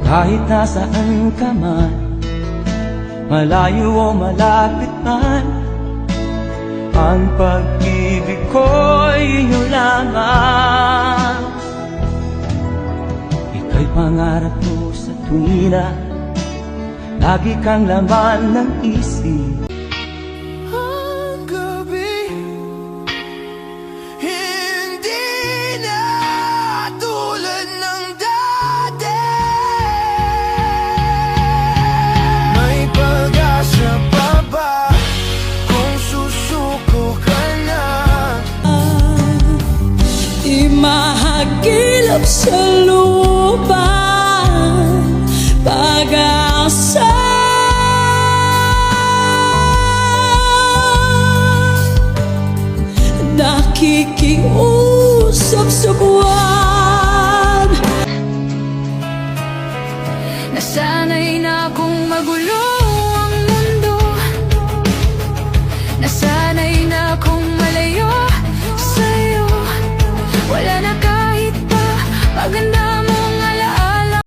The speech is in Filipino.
Kahit nasaan ka man, malayo o malapit man, ang pag-ibig ko'y inyo lamang. Ika'y pangarap ko sa tuwina, lagi kang laman ng isip. Ang gabi hindi na tulad ng dati. May pag-asa pa ba kung susuko ka na? Di mahagilap sa lupa pag-asa. Nakikiusap